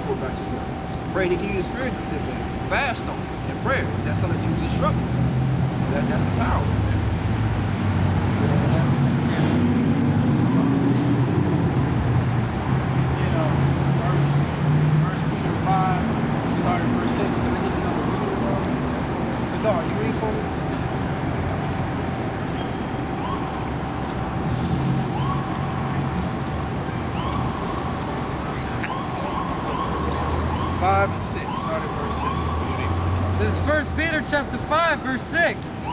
truthful about yourself. Pray to give you the spirit to sit there. Fast on it in prayer. If that's something that you really struggle with. That's the power of it. First Peter 5, starting verse 6. Can I get another reader, bro? The dog, you read for me? Five and 6, starting verse 6. This is 1 Peter chapter 5, verse 6.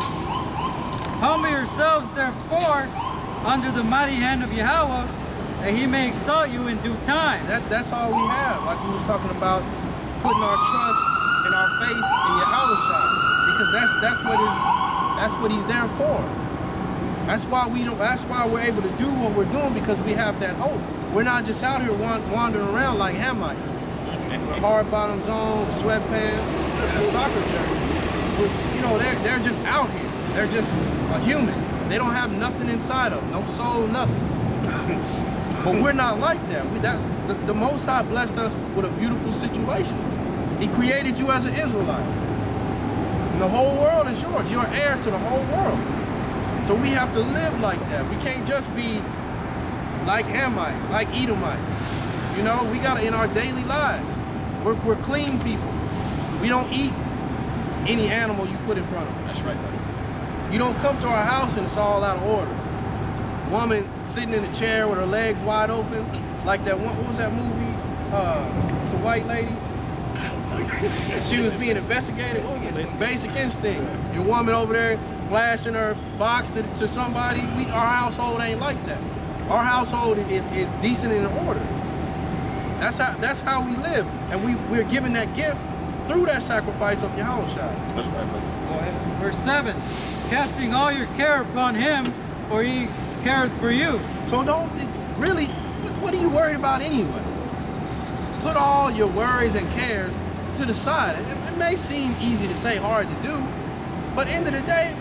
Humble yourselves, therefore, under the mighty hand of Yahweh, that he may exalt you in due time. That's all we have. Like we was talking about, putting our trust and our faith in Yahweh, because that's what he's there for. That's why we're able to do what we're doing, because we have that hope. We're not just out here wandering around like Hamites with hard bottoms on, sweatpants, and a soccer jersey. They're just out here. They're just a human. They don't have nothing inside of them, no soul, nothing. But we're not like that. The Most High blessed us with a beautiful situation. He created you as an Israelite. And the whole world is yours. You're heir to the whole world. So we have to live like that. We can't just be like Hamites, like Edomites. We got to, in our daily lives, we're clean people. We don't eat any animal you put in front of us. That's right, buddy. You don't come to our house and it's all out of order. Woman sitting in a chair with her legs wide open, like that one, what was that movie? The white lady? She was being investigated. Basic Instinct. Your woman over there flashing her box to somebody. Our household ain't like that. Our household is decent and in order. That's how we live. And we're given that gift through that sacrifice of Yahweh. That's right, buddy. Go ahead. Verse 7. Casting all your care upon him, for he careth for you. So really, what are you worried about anyway? Put all your worries and cares to the side. It may seem easy to say, hard to do, but end of the day,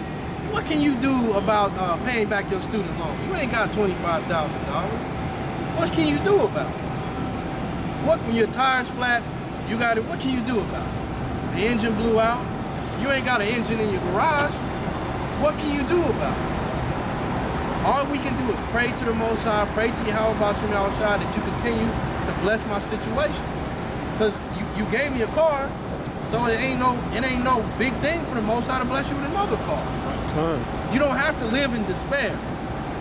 what can you do about paying back your student loan? You ain't got $25,000. What can you do about it? When your tire's flat, you got it. What can you do about it? The engine blew out. You ain't got an engine in your garage. What can you do about it? All we can do is pray to the Most High, pray to Yahweh Bashim Yahushua that you continue to bless my situation. Because you gave me a car, so it ain't no big thing for the Most High to bless you with another car. You don't have to live in despair.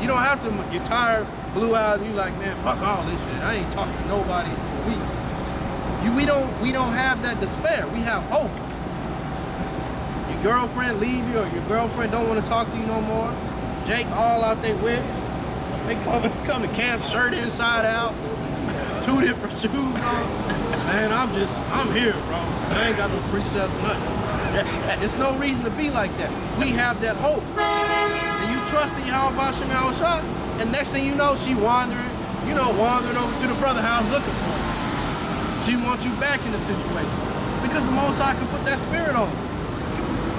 You don't have to, your tire blew out and you like, man, fuck all this shit. I ain't talking to nobody for weeks. We don't have that despair. We have hope. Your girlfriend leave you, or your girlfriend don't want to talk to you no more. Jake all out they wits. They come to camp, shirt inside out, 2 different shoes on. Man, I'm here, bro. I ain't got no precepts, nothing. There's no reason to be like that. We have that hope. And you trust in Yahweh Bashim Yahushua, and next thing you know, she wandering over to the brother house looking for her. She wants you back in the situation. Because the Most High can put that spirit on her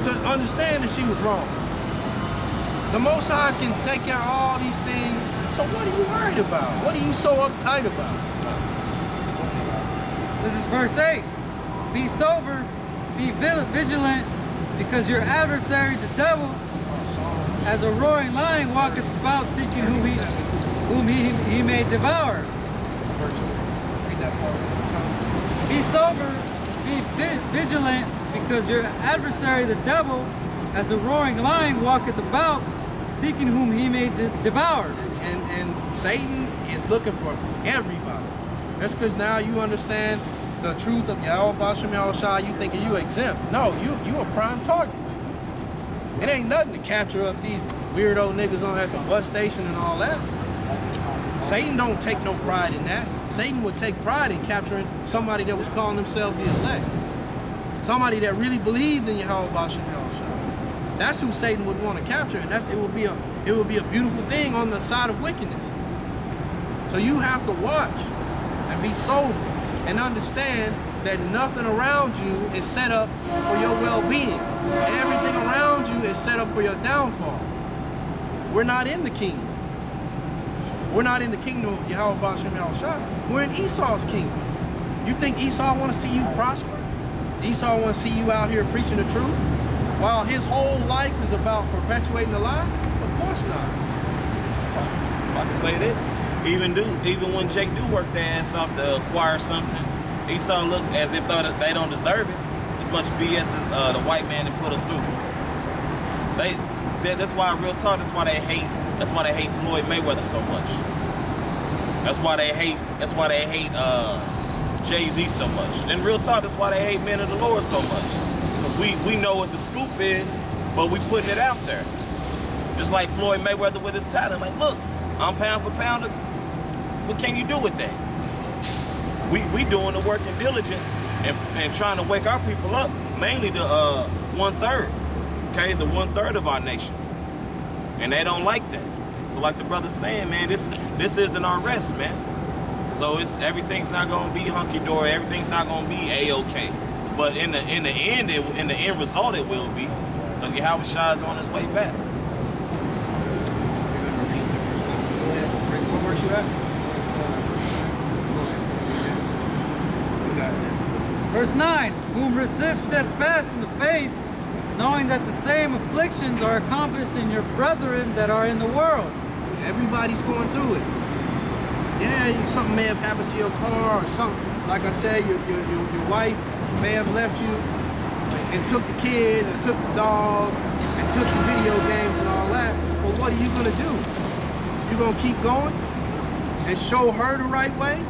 to understand that she was wrong. The Most High can take care of all these things. So what are you worried about? What are you so uptight about? This is verse 8. Be sober, be vigilant, because your adversary, the devil, as a roaring lion, walketh about seeking whom he may devour. Verse 3. Read that part one more time. Be sober, be vigilant, because your adversary, the devil, as a roaring lion, walketh about seeking whom he may devour. And Satan is looking for everybody. That's because now you understand the truth of Yahweh Bashim Yahushua. You thinking you exempt. No, you a prime target. It ain't nothing to capture up these weirdo niggas on at the bus station and all that. Satan don't take no pride in that. Satan would take pride in capturing somebody that was calling themselves the elect. Somebody that really believed in Yahweh Bashim Yahushua. That's who Satan would want to capture, and it would be a beautiful thing on the side of wickedness. So you have to watch and be sober and understand that nothing around you is set up for your well-being. Everything around you is set up for your downfall. We're not in the kingdom. We're not in the kingdom of Yahweh Bashim Yahushua. We're in Esau's kingdom. You think Esau want to see you prosper? Esau want to see you out here preaching the truth? While his whole life is about perpetuating the lie? Of course not. If I can say this, even when Jake do work their ass off to acquire something, Esau look as if they don't deserve it. As much BS as the white man that put us through. That's why real talk. That's why they hate Floyd Mayweather so much. That's why they hate Jay-Z so much. And real talk, that's why they hate men of the Lord so much. Because we know what the scoop is, but we putting it out there. Just like Floyd Mayweather with his talent. Like, look, I'm pound for pound. What can you do with that? We doing the work and diligence and trying to wake our people up, mainly the 1/3, okay, the 1/3 of our nation. And they don't like that. So like the brother's saying, man, this isn't our rest, man. So everything's not gonna be hunky-dory, everything's not gonna be A-okay. But in the end result it will be, because Yahweh Shai is on his way back. What verse you at? Verse 9, whom resist steadfast in the faith, knowing that the same afflictions are accomplished in your brethren that are in the world. Everybody's going through it. Yeah, something may have happened to your car or something. Like I said, your wife may have left you and took the kids and took the dog and took the video games and all that. But what are you gonna do? You gonna keep going and show her the right way?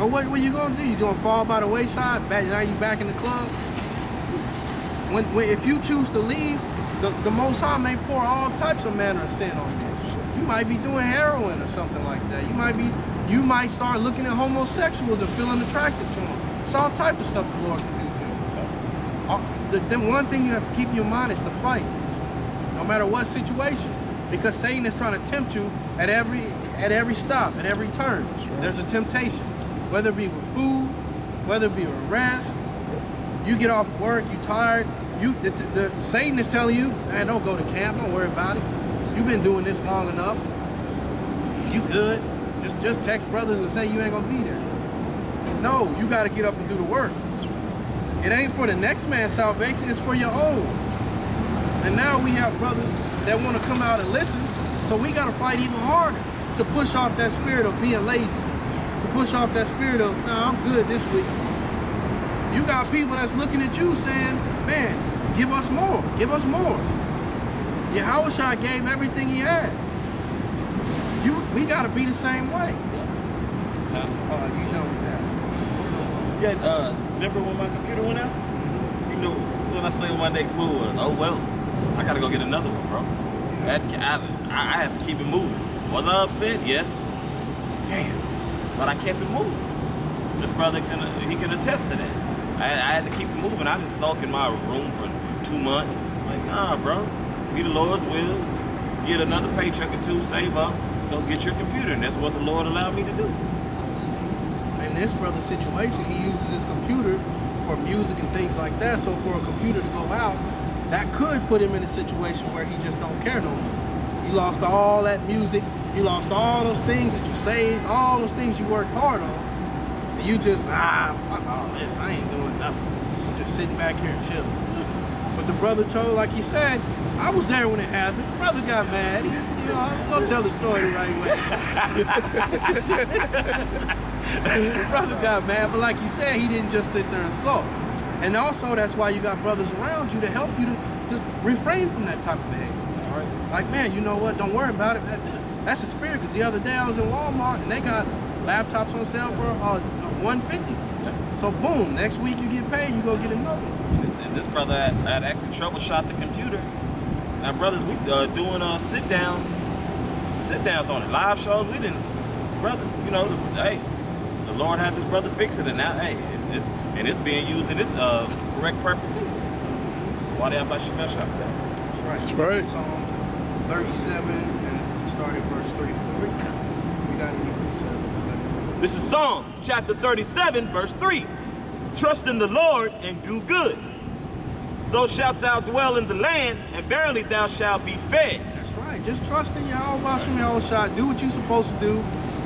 Or what are you gonna do? You gonna fall by the wayside? Now you back in the club? If you choose to leave, the Most High may pour all types of manner of sin on you. You might be doing heroin or something like that. You might start looking at homosexuals and feeling attracted to them. It's all type of stuff the Lord can do to you. The one thing you have to keep in your mind is to fight, no matter what situation, because Satan is trying to tempt you at every stop, at every turn. There's a temptation, whether it be with food, whether it be with rest. You get off work, you tired. Satan is telling you, man, don't go to camp, don't worry about it. You've been doing this long enough. You good. Just text brothers and say you ain't gonna be there. No, you gotta get up and do the work. It ain't for the next man's salvation, it's for your own. And now we have brothers that wanna come out and listen, so we gotta fight even harder to push off that spirit of being lazy, to push off that spirit of, nah, I'm good this week. You got people that's looking at you saying, man, give us more, give us more. Yahweh Shai gave everything he had. We gotta be the same way. You done with that? Yeah, remember when my computer went out? You know, when I say my next move was, oh well, I gotta go get another one, bro. I had to keep it moving. Was I upset? Yes. Damn. But I kept it moving. This brother can attest to that. I had to keep it moving. I didn't sulk in my room for 2 months. Like, nah, bro. Be the Lord's will. Get another paycheck or two, save up, go get your computer. And that's what the Lord allowed me to do. In this brother's situation, he uses his computer for music and things like that. So for a computer to go out, that could put him in a situation where he just don't care no more. You lost all that music. You lost all those things that you saved, all those things you worked hard on. And you just, fuck all this. I ain't doing nothing. I'm just sitting back here and chilling. But the brother told, like he said, I was there when it happened. The brother got mad. I'm going to tell the story the right way. The brother got mad, but like he said, he didn't just sit there and sulk. And also, that's why you got brothers around you to help you to refrain from that type of behavior. Right. Like, man, you know what? Don't worry about it. That's a spirit, because the other day I was in Walmart, and they got laptops on sale for $150. Yeah. So, boom, next week you get paid, you go get another one. And this brother had actually troubleshot the computer. Now, brothers, we doing sit-downs on it. Live shows, we didn't, brother, you know, hey, the Lord had this brother fix it, and now, hey, it's being used in its correct purpose anyway. So, why they have about Shemel Shah for that? That's right. That's right. Psalm 37, and start at verse 3. We got any precepts? This is Psalms chapter 37, verse 3. Trust in the Lord and do good. So shalt thou dwell in the land, and verily thou shalt be fed. That's right. Just trust in Yahweh Shai. Do what you're supposed to do.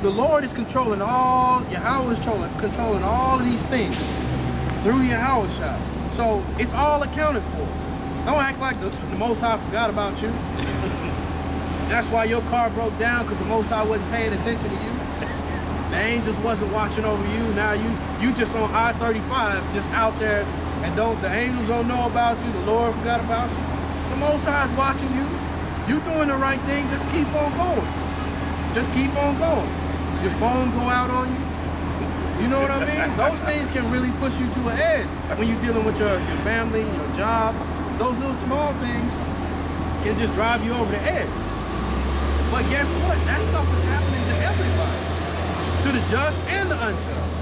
the Lord is controlling all, Yahweh is controlling all of these things through Yahweh. So it's all accounted for. Don't act like the Most High forgot about you. That's why your car broke down, because the Most High wasn't paying attention to you. The angels wasn't watching over you. Now you just on I-35, just out there, and the angels don't know about you. The Lord forgot about you. The Most High is watching you. You doing the right thing. Just keep on going. Just keep on going. Your phone go out on you. You know what I mean? Those things can really push you to an edge when you're dealing with your family, your job. Those little small things can just drive you over the edge. But guess what? That stuff is happening to everybody. To the just and the unjust.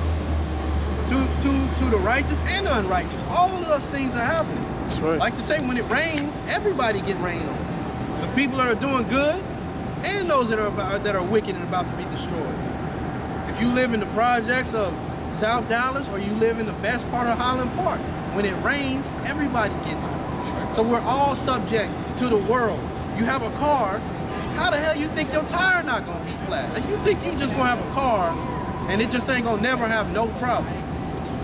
To the righteous and the unrighteous. All of those things are happening. That's right. Like to say, when it rains, everybody get rain on. The people that are doing good and those that are wicked and about to be destroyed. If you live in the projects of South Dallas or you live in the best part of Highland Park, when it rains, everybody gets it. So we're all subject to the world. You have a car, how the hell you think your tire not gonna be flat? Like, you think you just gonna have a car and it just ain't gonna never have no problem?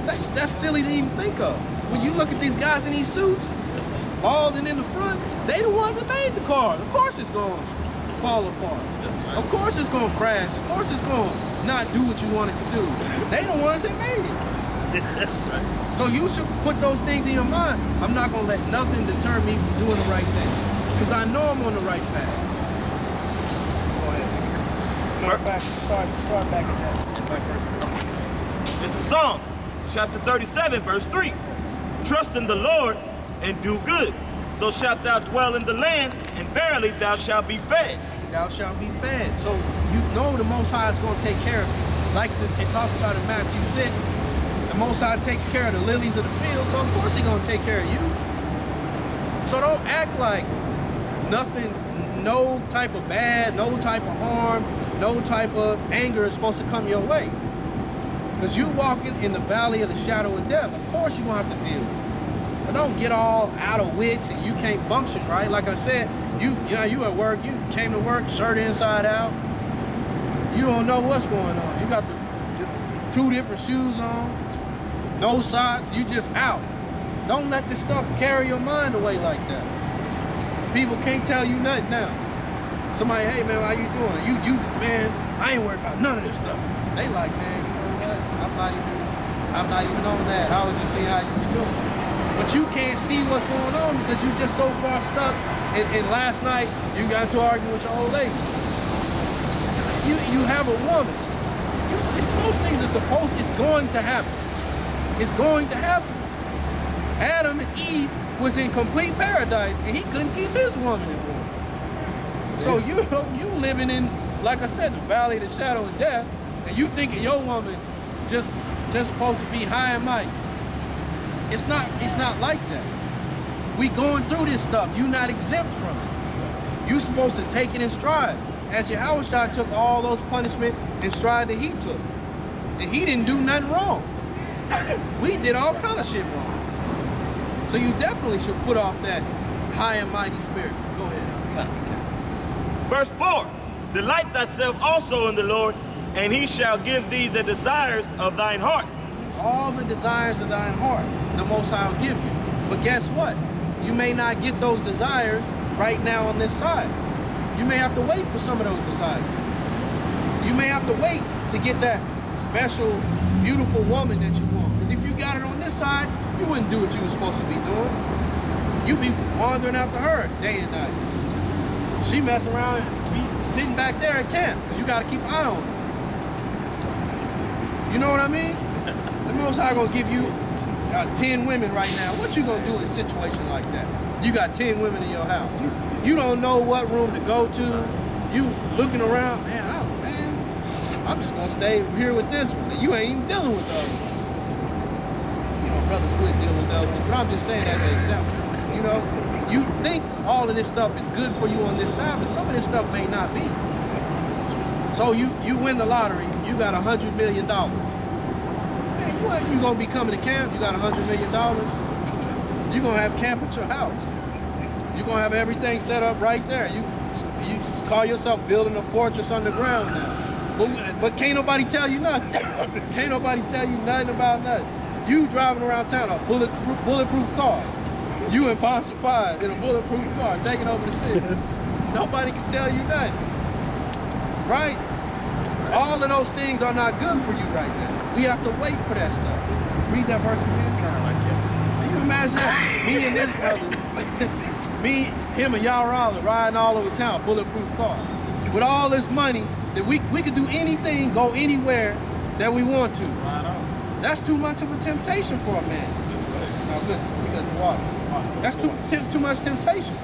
That's silly to even think of. When you look at these guys in these suits, balding in the front, they the ones that made the car. Of course it's gonna fall apart. That's right. Of course it's gonna crash. Of course it's gonna not do what you want it to do. They the ones that made it. That's right. So you should put those things in your mind. I'm not gonna let nothing deter me from doing the right thing, because I know I'm on the right path. Go ahead, take it. Matter of fact, start back at that. This is Psalms, chapter 37, verse 3. Trust in the Lord and do good, so shalt thou dwell in the land, and verily thou shalt be fed. Thou shalt be fed. So you know the Most High is going to take care of you. Like it talks about in Matthew 6, the Most High takes care of the lilies of the field, so of course He's going to take care of you. So don't act like nothing, no type of bad, no type of harm, no type of anger is supposed to come your way. Because you walking in the valley of the shadow of death, of course you're going to have to deal with it. But don't get all out of wits and you can't function, right? Like I said, you at work, you came to work, shirt inside out. You don't know what's going on. You got the 2 different shoes on, no socks, you just out. Don't let this stuff carry your mind away like that. People can't tell you nothing now. Somebody, hey man, how you doing? You man, I ain't worried about none of this stuff. They like, man, you know what? I'm not even on that. I was just seeing how you be doing. But you can't see what's going on because you just so far stuck. And last night you got into an argument with your old lady. You have a woman. Those things are it's going to happen. It's going to happen. Adam and Eve was in complete paradise and he couldn't keep his woman in order. So you living in, like I said, the valley of the shadow of death, and you thinking your woman just supposed to be high and mighty. It's not like that. We going through this stuff. You're not exempt from it. You're supposed to take it in stride. As Yahweh took all those punishment in stride that he took. And he didn't do nothing wrong. We did all kind of shit wrong. So you definitely should put off that high and mighty spirit. Go ahead. Verse 4. Delight thyself also in the Lord, and he shall give thee the desires of thine heart. All the desires of thine heart, the Most High will give you. But guess what? You may not get those desires right now on this side. You may have to wait for some of those desires. You may have to wait to get that special, beautiful woman that you want. Because if you got it on this side, you wouldn't do what you were supposed to be doing. You'd be wandering after her day and night. She mess around and be sitting back there at camp because you got to keep an eye on her. You know what I mean? The Most High gonna give you 10 women right now. What you gonna do in a situation like that? You got 10 women in your house. You don't know what room to go to. You looking around, man, I'm just gonna stay here with this one. And you ain't even dealing with the other ones. You know, brothers would deal with the other ones, but I'm just saying as an example. You know, you think all of this stuff is good for you on this side, but some of this stuff may not be. So you win the lottery, you got $100 million. Man, you gonna be coming to camp, you got $100 million. You gonna have camp at your house. You gonna have everything set up right there. You call yourself building a fortress underground now. But can't nobody tell you nothing. Can't nobody tell you nothing about nothing. You driving around town a bulletproof car. You in Ponce Pie in a bulletproof car taking over the city. Nobody can tell you nothing. Right? All of those things are not good for you right now. We have to wait for that stuff. Read that verse again. Can you imagine that? Me and this brother, him and Yarala riding all over town, bulletproof cars. With all this money, that we could do anything, go anywhere that we want to. That's too much of a temptation for a man. That's right. Oh, good. We got the water. That's too much temptation.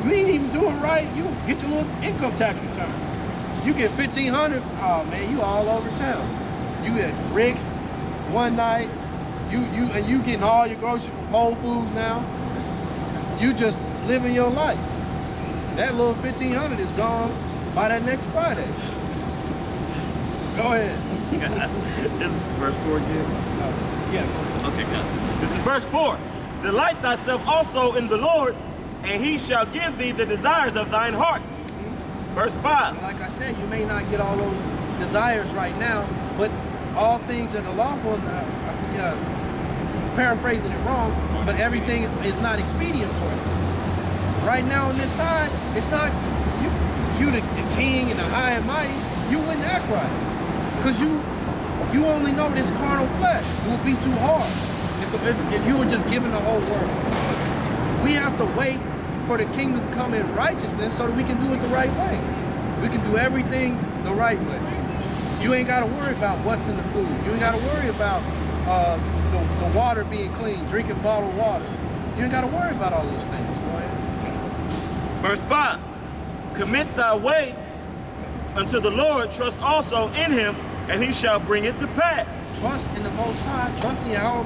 You ain't even doing right. You get your little income tax return. You get $1,500. Oh man, you all over town. You at Rick's one night. You getting all your groceries from Whole Foods now. You just living your life. That little $1,500 is gone by that next Friday. Go ahead. This is verse 4 again. Yeah. Okay, God. This is verse 4. Delight thyself also in the Lord, and he shall give thee the desires of thine heart. Verse 5. Like I said, you may not get all those desires right now, but all things that are lawful, paraphrasing it wrong, but everything is not expedient for it. Right now on this side, it's not, you the king and the high and mighty, you wouldn't act right. Because you only know this carnal flesh. It would be too hard if you were just given the whole world. We have to wait for the kingdom to come in righteousness so that we can do it the right way. We can do everything the right way. You ain't got to worry about what's in the food. You ain't got to worry about the water being clean, drinking bottled water. You ain't got to worry about all those things. Go ahead. Verse 5. Commit thy way unto the Lord, trust also in him, and he shall bring it to pass. Trust in the Most High, trust in Yahweh